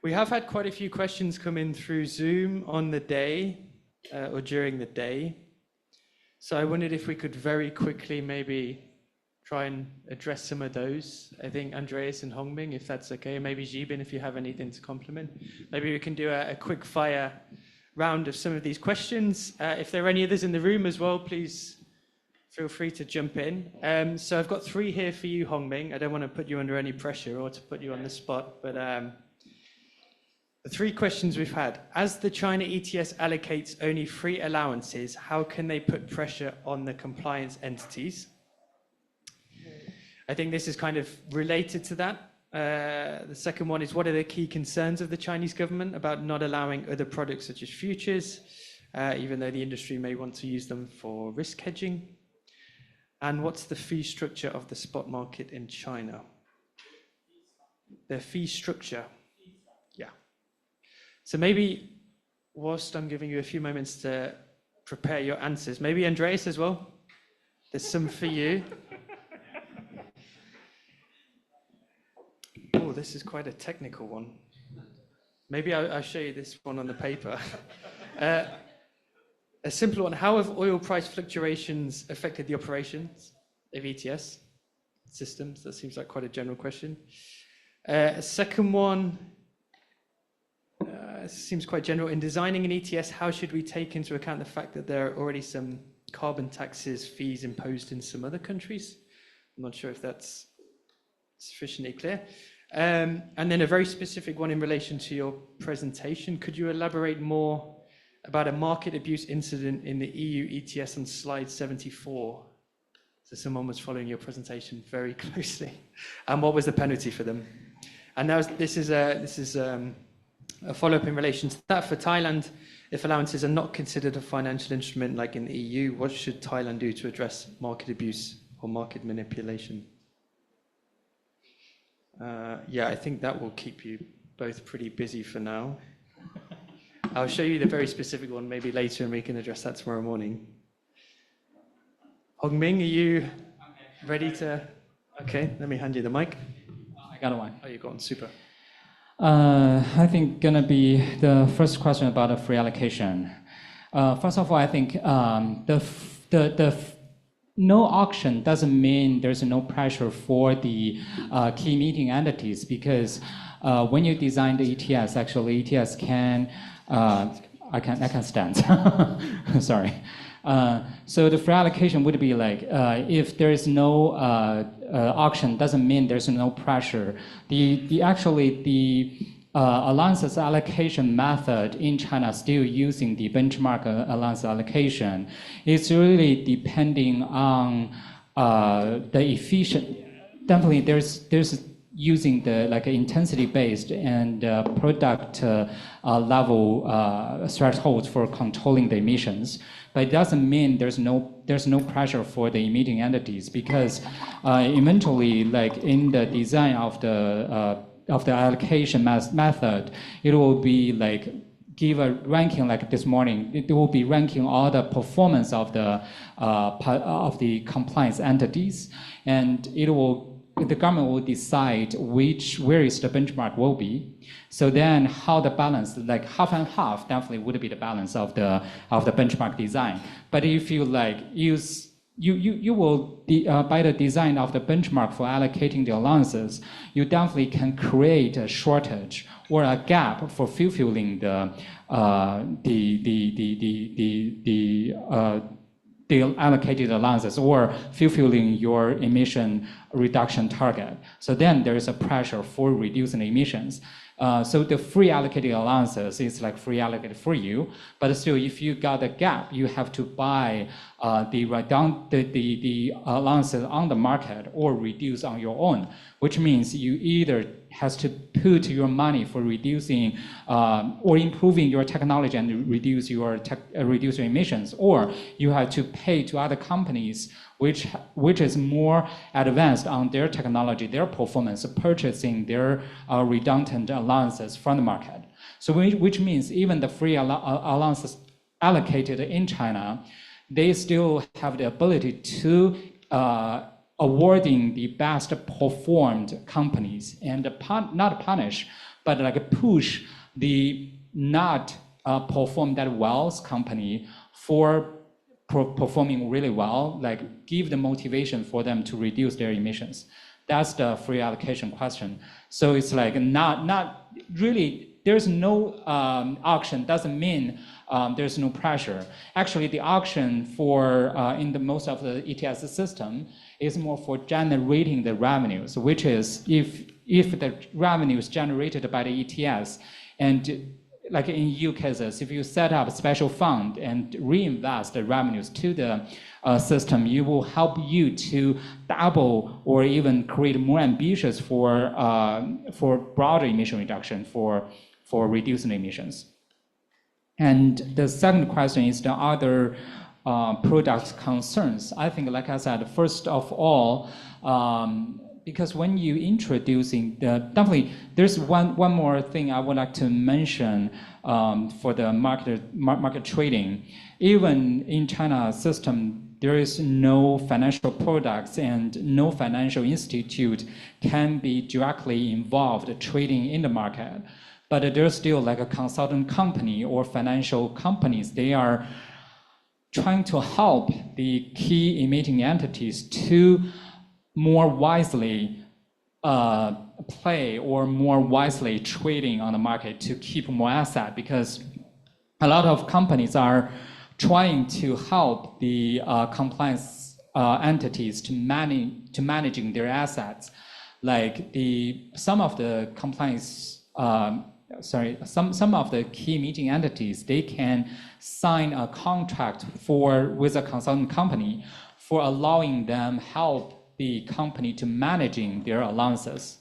We have had quite a few questions come in through Zoom on the day or during the day. So I wondered if we could very quickly maybe try and address some of those. I think Andreas and Hongming, if that's okay, maybe Jibin, if you have anything to complement. Maybe we can do a quick fire round of some of these questions. If there are any others in the room as well, please feel free to jump in. So I've got 3 here for you, Hongming. I don't want to put you under any pressure or to put you on the spot, but the 3 questions we've had. As the China ETS allocates only free allowances, how can they put pressure on the compliance entities? I think this is kind of related to that. The second one is, what are the key concerns of the Chinese government about not allowing other products such as futures, even though the industry may want to use them for risk hedging? And what's the fee structure of the spot market in China? The fee structure. Yeah. So maybe whilst I'm giving you a few moments to prepare your answers, maybe Andreas as well. There's some for you. Oh, this is quite a technical one. Maybe I'll show you this one on the paper. A simple one. How have oil price fluctuations affected the operations of ETS systems? That seems like quite a general question. A second one seems quite general. In designing an ETS, how should we take into account the fact that there are already some carbon taxes, fees imposed in some other countries? I'm not sure if that's sufficiently clear. And then a very specific one in relation to your presentation. Could you elaborate more about a market abuse incident in the EU ETS on slide 74? So someone was following your presentation very closely. And what was the penalty for them? And this is a follow-up in relation to that. For Thailand, if allowances are not considered a financial instrument like in the EU, what should Thailand do to address market abuse or market manipulation? Yeah, I think that will keep you both pretty busy for now. I'll show you the very specific one maybe later, and we can address that tomorrow morning. Hongming, are you ready to? Okay, let me hand you the mic. I got one. Oh, you got one. Super. I think gonna be the first question about the free allocation. First of all, I think the no auction doesn't mean there's no pressure for the key meeting entities, because when you design the ETS, actually ETS can I can stand. Sorry. So the free allocation would be like if there is no auction, doesn't mean there's no pressure. The allowances allocation method in China still using the benchmark allowance allocation. It's really depending on the efficient. Definitely, there's using the like intensity based and product level thresholds for controlling the emissions. But it doesn't mean there's no pressure for the emitting entities, because eventually, like in the design of the allocation method, it will be like give a ranking like this morning. It will be ranking all the performance of the compliance entities, and the government will decide where is the benchmark will be. So then how the balance, like half and half, definitely would be the balance of the benchmark design. But if you like use you will by the design of the benchmark for allocating the allowances, you definitely can create a shortage or a gap for fulfilling the allocated allowances or fulfilling your emission reduction target. So then there is a pressure for reducing emissions. So the free allocated allowances is like free allocated for you, but still, if you got a gap, you have to buy the allowances on the market or reduce on your own, which means you either has to put your money for reducing or improving your technology and reduce your emissions, or you have to pay to other companies which is more advanced on their technology, their performance, purchasing their redundant allowances from the market. So which means even the free allowances allocated in China, they still have the ability to awarding the best performed companies and not punish but like push the not perform that well company for performing really well, like give the motivation for them to reduce their emissions. That's the free allocation question. So it's like not really, there's no auction doesn't mean there's no pressure. Actually, the auction for in the most of the ETS system is more for generating the revenues, which is if the revenue is generated by the ETS, and like in EU cases, if you set up a special fund and reinvest the revenues to the system, you will help you to double or even create more ambitious for broader emission reduction for reducing emissions. And the second question is the other product concerns. I think, like I said, first of all, because when you introducing definitely there's one more thing I would like to mention for the market trading. Even in China system, there is no financial products and no financial institute can be directly involved trading in the market. But there's still like a consultant company or financial companies. They are trying to help the key emitting entities to more wisely play or more wisely trading on the market to keep more asset, because a lot of companies are trying to help the compliance entities to managing their assets. Like some of the compliance some of the key emitting entities, they can sign a contract with a consultant company for allowing them help the company to managing their allowances,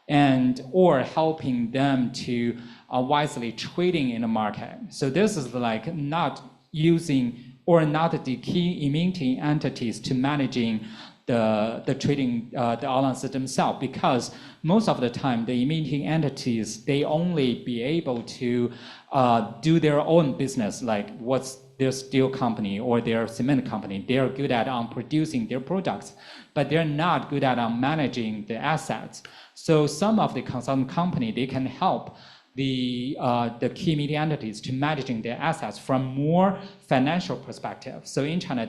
and or helping them to wisely trading in the market. So this is like not using or not the key emitting entities to managing the trading the allowances themselves, because most of the time the emitting entities, they only be able to do their own business, like what's their steel company or their cement company. They are good at producing their products, but they're not good at managing the assets. So some of the consultant company, they can help the key media entities to managing their assets from more financial perspective. So in China,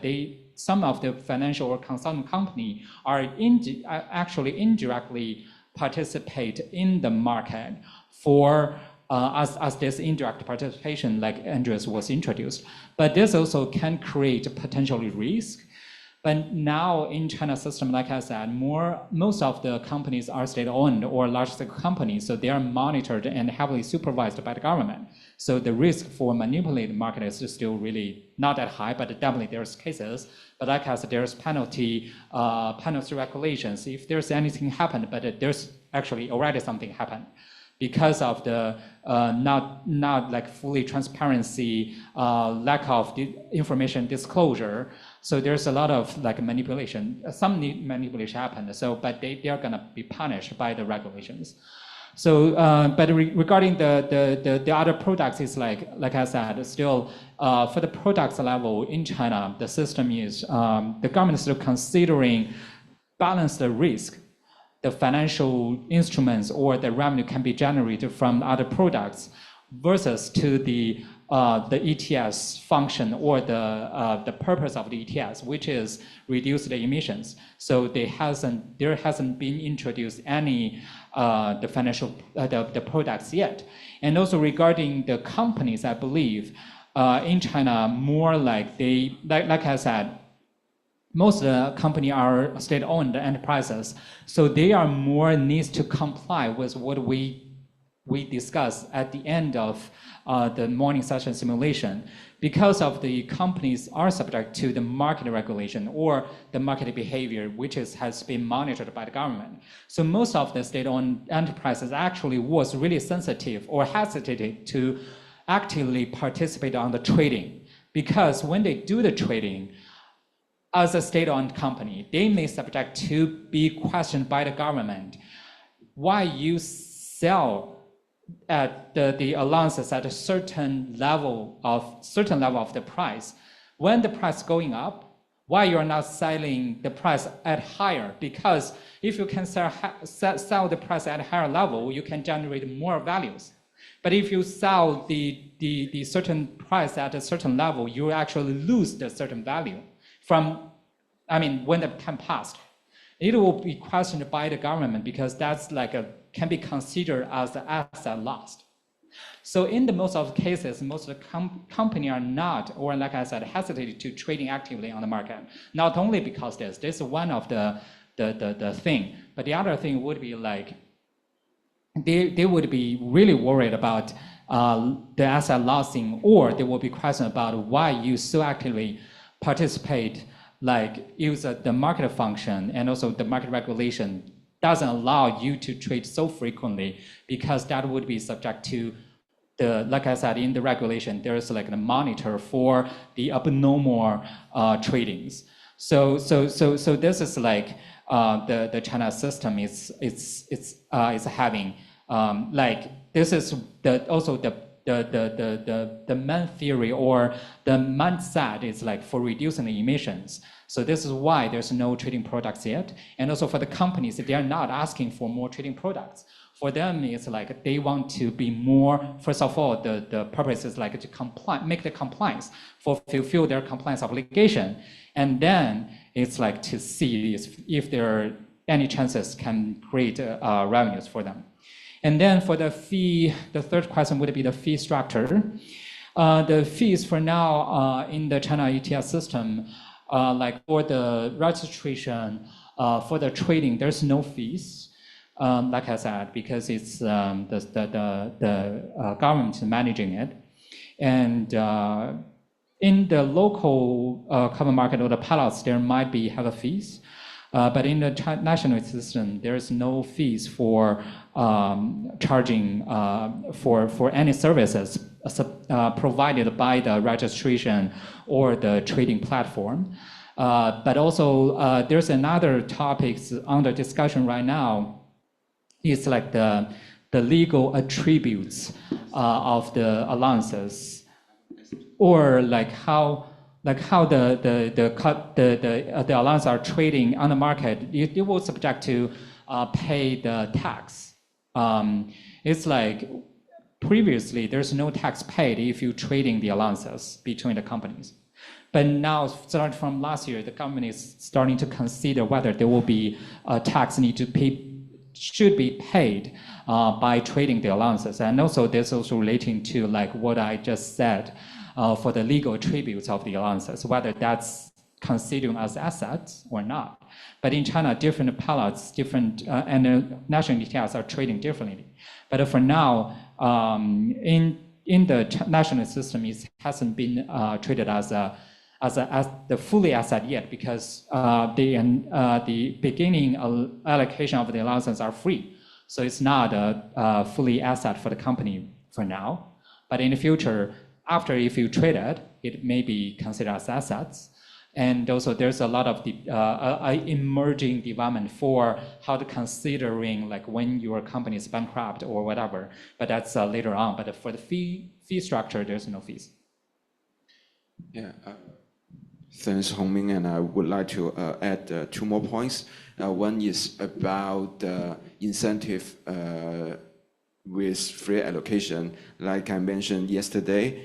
some of the financial or consultant company are actually indirectly participate in the market for as this indirect participation, like Andreas was introduced. But this also can create potentially risk. But now in China system, like I said, most of the companies are state-owned or large-scale companies, so they are monitored and heavily supervised by the government. So the risk for manipulating the market is still really not that high, but definitely there's cases. But like I said, there's penalty regulations if there's anything happened, but there's actually already something happened because of the not like fully transparency, lack of information disclosure. So there's a lot of like manipulation. Some manipulation happened. So, but they are gonna be punished by the regulations. So, but regarding the other products, is like I said, still for the products level in China, the system is the government is still considering balance the risk. The financial instruments or the revenue can be generated from other products versus to the ETS function or the purpose of the ETS, which is reduce the emissions. So there hasn't been introduced any the financial the products yet. And also regarding the companies, I believe in China, more like like I said, most of the company are state-owned enterprises, so they are more needs to comply with what we discussed at the end of the morning session simulation, because of the companies are subject to the market regulation or the market behavior, which has been monitored by the government. So most of the state-owned enterprises actually was really sensitive or hesitated to actively participate on the trading, because when they do the trading, as a state-owned company, they may subject to be questioned by the government. Why you sell at the allowances at a certain level of the price? When the price going up, why you're not selling the price at higher? Because if you can sell the price at a higher level, you can generate more values. But if you sell the certain price at a certain level, you actually lose the certain value from, when the time passed. It will be questioned by the government because that's can be considered as an asset lost. So in the most of the cases, most of the company are not, or like I said, hesitate to trading actively on the market. Not only because this is one of the thing, but the other thing would be they would be really worried about the asset losing, or they will be questioned about why you so actively participate, use the market function, and also the market regulation doesn't allow you to trade so frequently, because that would be subject to like I said, in the regulation, there is a monitor for the abnormal tradings. So this is the China system is having this is also the main theory or the mindset is for reducing the emissions. So this is why there's no trading products yet. And also for the companies, they are not asking for more trading products. For them, it's they want to be more, first of all, the purpose is to make the compliance, fulfill their compliance obligation. And then it's to see if there are any chances can create revenues for them. And then for the fee, the third question would be the fee structure. The fees for now in the China ETS system, for the registration, for the trading, there's no fees. Like I said, because it's the government managing it. And in the local carbon market or the pilots, there might have a fees. But in the national system, there is no fees for charging for any services provided by the registration or the trading platform. But also, there's another topic under discussion right now. It's the legal attributes of the allowances, or how the allowances are trading on the market. It will subject to pay the tax. It's previously there's no tax paid if you trading the allowances between the companies. But now, starting from last year, the government is starting to consider whether there will be a tax should be paid by trading the allowances. And also there's also relating to what I just said for the legal attributes of the allowances, whether that's considered as assets or not. But in China, different pilots, and the national ETS are trading differently. But for now, in the national system, it hasn't been treated as the fully asset yet, because the beginning allocation of the allowances are free. So it's not a fully asset for the company for now. But in the future, if you trade it, it may be considered as assets. And also there's a lot of emerging development for how to considering when your company is bankrupt or whatever. But that's later on. But for the fee structure, there's no fees. Yeah. Thanks, Hongming, and I would like to add two more points. One is about incentive with free allocation. Like I mentioned yesterday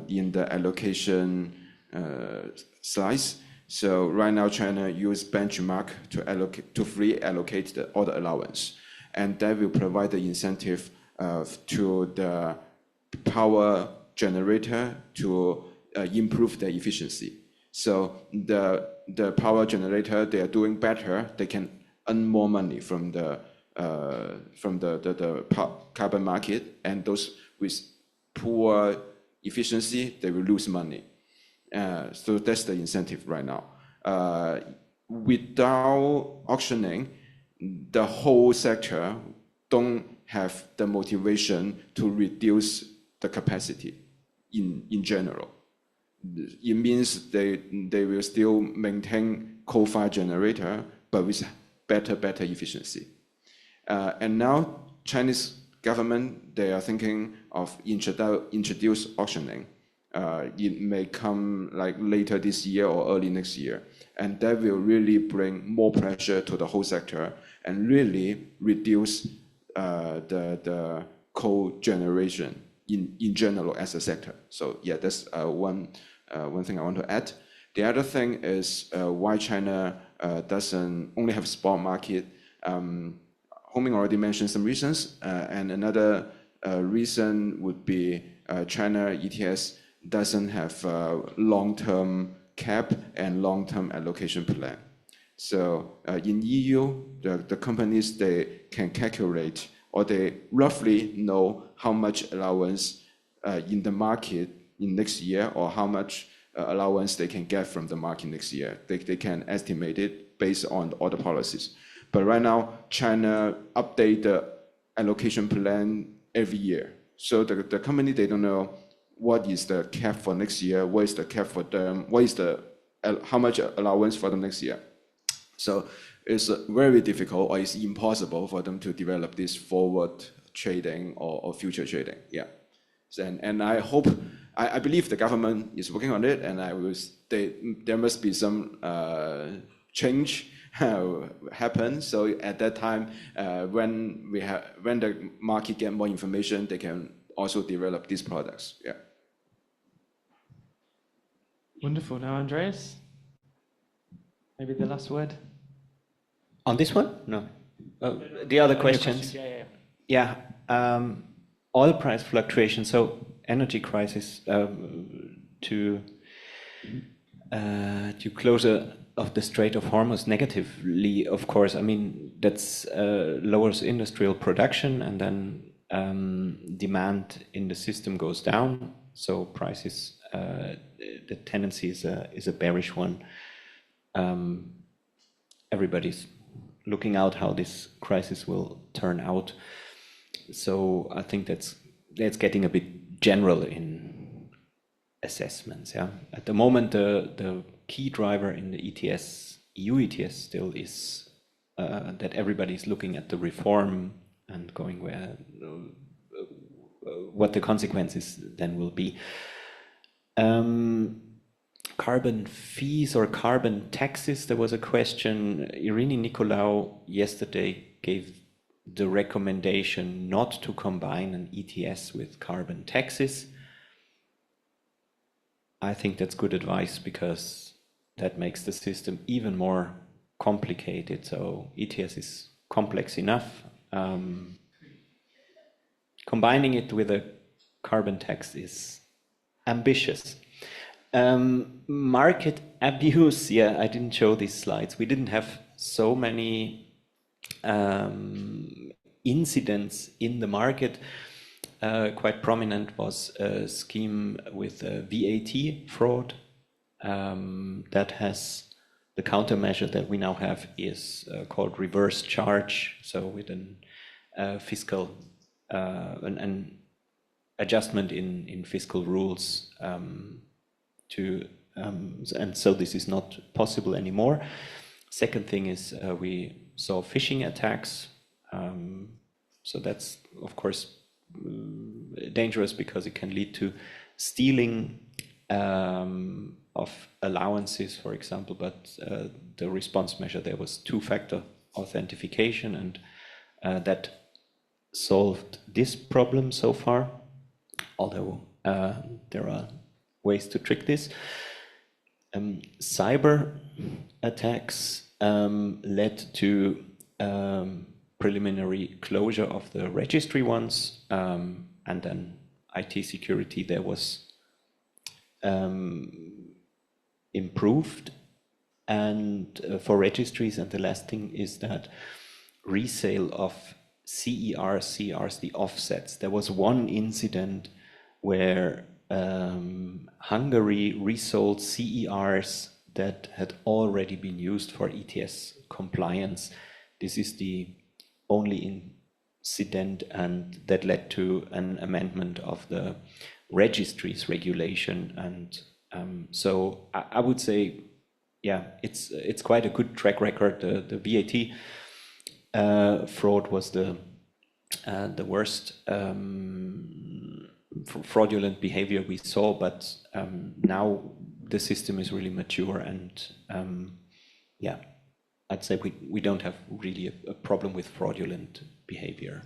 in the allocation slides. So right now, China use benchmark to free allocate all the allowance, and that will provide the incentive to the power generator to improve their efficiency. So the power generator, they are doing better. They can earn more money from the carbon market, and those with poor efficiency, they will lose money. So that's the incentive right now. Without auctioning, the whole sector don't have the motivation to reduce the capacity in general. It means they will still maintain coal-fired generator, but with better efficiency. And now Chinese government, they are thinking of introduce auctioning. It may come like later this year or early next year. And that will really bring more pressure to the whole sector and really reduce the coal generation in general as a sector. So yeah, that's one thing I want to add. The other thing is why China doesn't only have spot market. Homing already mentioned some reasons, and another reason would be China ETS doesn't have a long-term cap and long-term allocation plan. So in EU, the companies, they can calculate or they roughly know how much allowance in the market in next year or how much allowance they can get from the market next year. They can estimate it based on all the policies. But right now, China update the allocation plan every year. So the company, they don't know what is the cap for next year, what is the cap for them, what is the how much allowance for the next year. So it's very difficult or it's impossible for them to develop this forward trading or future trading. Yeah. And I hope, I believe the government is working on it, and there must be some change happen. So at that time, when the market get more information, they can also develop these products. Yeah. Wonderful. Now, Andreas, maybe the last word. On this one? No. The other questions? Yeah. Oil price fluctuation. So energy crisis to closure of the Strait of Hormuz negatively, of course. I mean, that's lowers industrial production, and then demand in the system goes down. So prices, the tendency is a bearish one. Everybody's looking out how this crisis will turn out. So I think that's getting a bit general in assessments. Yeah. At the moment, the key driver in the ETS, EU ETS, still is that everybody's looking at the reform and going where what the consequences then will be. Carbon fees or carbon taxes, there was a question. Irini Nicolaou yesterday gave the recommendation not to combine an ETS with carbon taxes. I think that's good advice because that makes the system even more complicated. So ETS is complex enough. Combining it with a carbon tax is ambitious. Market abuse, yeah, I didn't show these slides. We didn't have so many incidents in the market. Quite prominent was a scheme with VAT fraud. That has the countermeasure that we now have is called reverse charge. So with an fiscal an adjustment in fiscal rules and so this is not possible anymore. Second thing is we saw phishing attacks. So that's of course dangerous because it can lead to stealing of allowances, for example. But the response measure there was two-factor authentication, and that solved this problem so far. Although there are ways to trick this. Cyber attacks led to preliminary closure of the registry ones, and then IT security there was improved, and for registries. And the last thing is that resale of CERs, the offsets. There was one incident where Hungary resold CERs that had already been used for ETS compliance. This is the only incident, and that led to an amendment of the registries regulation. And so I would say, yeah, it's quite a good track record. The VAT fraud was the worst fraudulent behavior we saw, but now the system is really mature, and yeah, I'd say we don't have really a problem with fraudulent behavior.